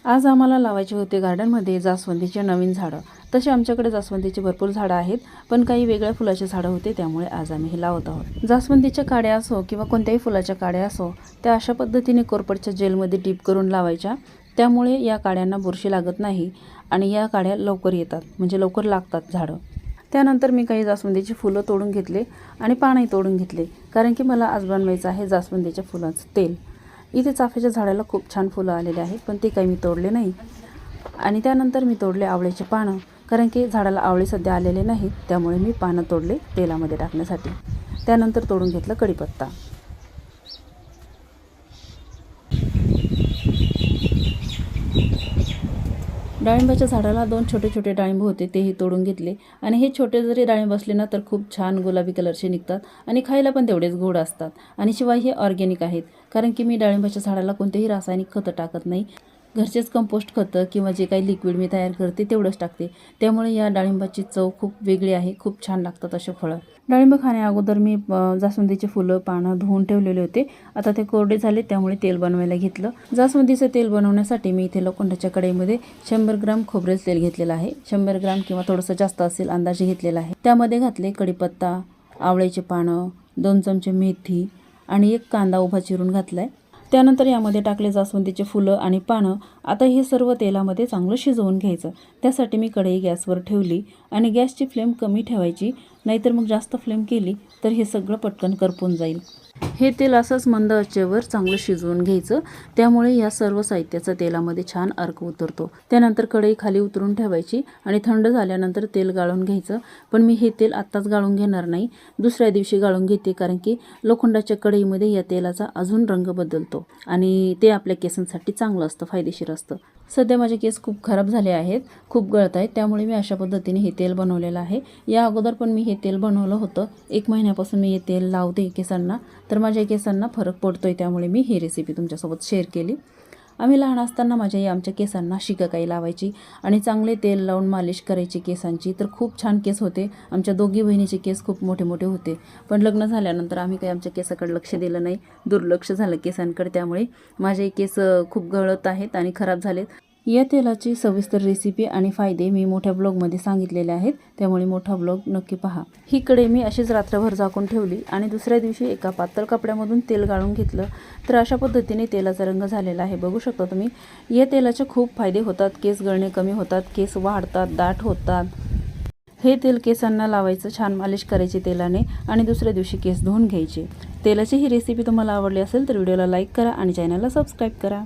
आज आम्हाला लावायचे होते गार्डनमध्ये जास्वंदीचे नवीन झाडं। तसे आमच्याकडे जास्वंदीचे भरपूर झाडं आहेत, पण काही वेगळ्या फुलाचे झाडं होते, त्यामुळे आज आम्ही हे लावत आहोत। जास्वंदीच्या काड्या असो किंवा कोणत्याही फुलाच्या काड्या असो, त्या अशा पद्धतीने कोरफडच्या जेलमध्ये डीप करून लावायच्या। त्यामुळे या काड्यांना बुरशी लागत नाही आणि या काड्या लवकर येतात, म्हणजे लवकर लागतात झाडं। त्यानंतर मी काही जास्वंदीची फुलं तोडून घेतले आणि पानही तोडून घेतले, कारण की मला आज बनवायचं आहे जास्वंदीच्या फुलाचं तेल। इथे चाफ्याच्या झाडाला खूप छान फुलं आलेले आहेत, पण ते काही मी तोडले नाही। आणि त्यानंतर मी तोडले आवळ्याचे पानं, कारण की झाडाला आवळे सध्या आलेले नाहीत, त्यामुळे मी पानं तोडले तेलामध्ये टाकण्यासाठी। त्यानंतर तोडून घेतलं कढीपत्ता। डाळिंबाच्या झाडाला 2 छोटे छोटे डाळिंब होते, तेही तोडून घेतले। आणि हे छोटे जरी डाळिंब असले ना तर खूप छान गुलाबी कलरचे निघतात आणि खायला पण तेवढेच गोड असतात। आणि शिवाय हे ऑर्गॅनिक आहेत, कारण की मी डाळिंबाच्या झाडाला कोणतेही रासायनिक खतं टाकत नाही। घरचेच कंपोस्ट खतं किंवा जे काही लिक्विड मी तयार करते तेवढंच टाकते, त्यामुळे या डाळिंबाची चव खूप वेगळी आहे, खूप छान लागतात असे फळं। डाळिंब खाण्या अगोदर मी जास्वंदीचे फुलं पानं धुवून ठेवलेले होते। आता ते कोरडे झाले, त्यामुळे तेल बनवायला घेतलं। जास्वंदीचं तेल बनवण्यासाठी मी इथे लोखंडाच्या कढईमध्ये 100 ग्राम खोबरेल तेल घेतलेलं आहे। 100 ग्राम किंवा थोडंसं जास्त असेल अंदाजे घेतलेला आहे। त्यामध्ये घातले कढीपत्ता, आवळ्याचे पानं, 2 चमचे मेथी आणि 1 कांदा उभा चिरून घातलाय। त्यानंतर यामध्ये टाकले जास्वंदीचे फुलं आणि पानं। आता हे सर्व तेलामध्ये चांगलं शिजवून घ्यायचं। त्यासाठी मी कढई गॅसवर ठेवली आणि गॅसची फ्लेम कमी ठेवायची, नाहीतर मग जास्त फ्लेम केली तर हे सगळं पटकन करपून जाईल। हे तेल असंच मंद आचेवर चांगलं शिजवून घ्यायचं, त्यामुळे या सर्व साहित्याचा तेलामध्ये छान अर्क उतरतो। त्यानंतर कढई खाली उतरून ठेवायची आणि थंड झाल्यानंतर तेल गाळून घ्यायचं। पण मी हे तेल आत्ताच गाळून घेणार नाही, दुसऱ्या दिवशी गाळून घेते, कारण की लोखंडाच्या कढईमध्ये या तेलाचा अजून रंग बदलतो आणि ते आपल्या केसांसाठी चांगलं असतं, फायदेशीर असतं। सध्या माझे केस खूप खराब झाले आहेत, खूप गळत आहेत, त्यामुळे मी अशा पद्धतीने हे तेल बनवलेलं आहे। या अगोदर पण मी हे तेल बनवलं होतं, 1 महिन्यापासून मी हे तेल लावते केसांना, तर माझ्या केसांना फरक पडतोय, त्यामुळे मी ही रेसिपी तुमच्यासोबत शेअर केली। आम्ही लहान असताना माझी आई आमच्या केसांना शिकाकाई लावायची आणि चांगले तेल लावून मालिश करायची केसांची, तर खूप छान केस होते। आमच्या दोघी बहिणीचे केस खूप मोठे मोठे होते, पण लग्न झाल्यानंतर आम्ही काही आमच्या केसाकडे लक्ष दिलं नाही, दुर्लक्ष झालं केसांकडे, त्यामुळे माझे केस खूप गळत आहेत आणि खराब झालेत। या तेलाची सविस्तर रेसिपी आणि फायदे मी मोठ्या ब्लॉगमध्ये सांगितलेले आहेत, त्यामुळे मोठा ब्लॉग नक्की पहा। ही कढई मी अशीच रात्रभर झाकून ठेवली आणि दुसऱ्या दिवशी एका पातळ कपड्यामधून तेल गाळून घेतलं, तर अशा पद्धतीने तेलाचा रंग झालेला आहे, बघू शकता तुम्ही। या तेलाचे खूप फायदे होतात, केस गळणे कमी होतात, केस वाढतात, दाट होतात। हे तेल केसांना लावायचं, छान मालिश करायची तेलाने आणि दुसऱ्या दिवशी केस धुवून घ्यायचे। तेलाची ही रेसिपी तुम्हाला आवडली असेल तर व्हिडिओला लाईक करा आणि चॅनलला सबस्क्राईब करा।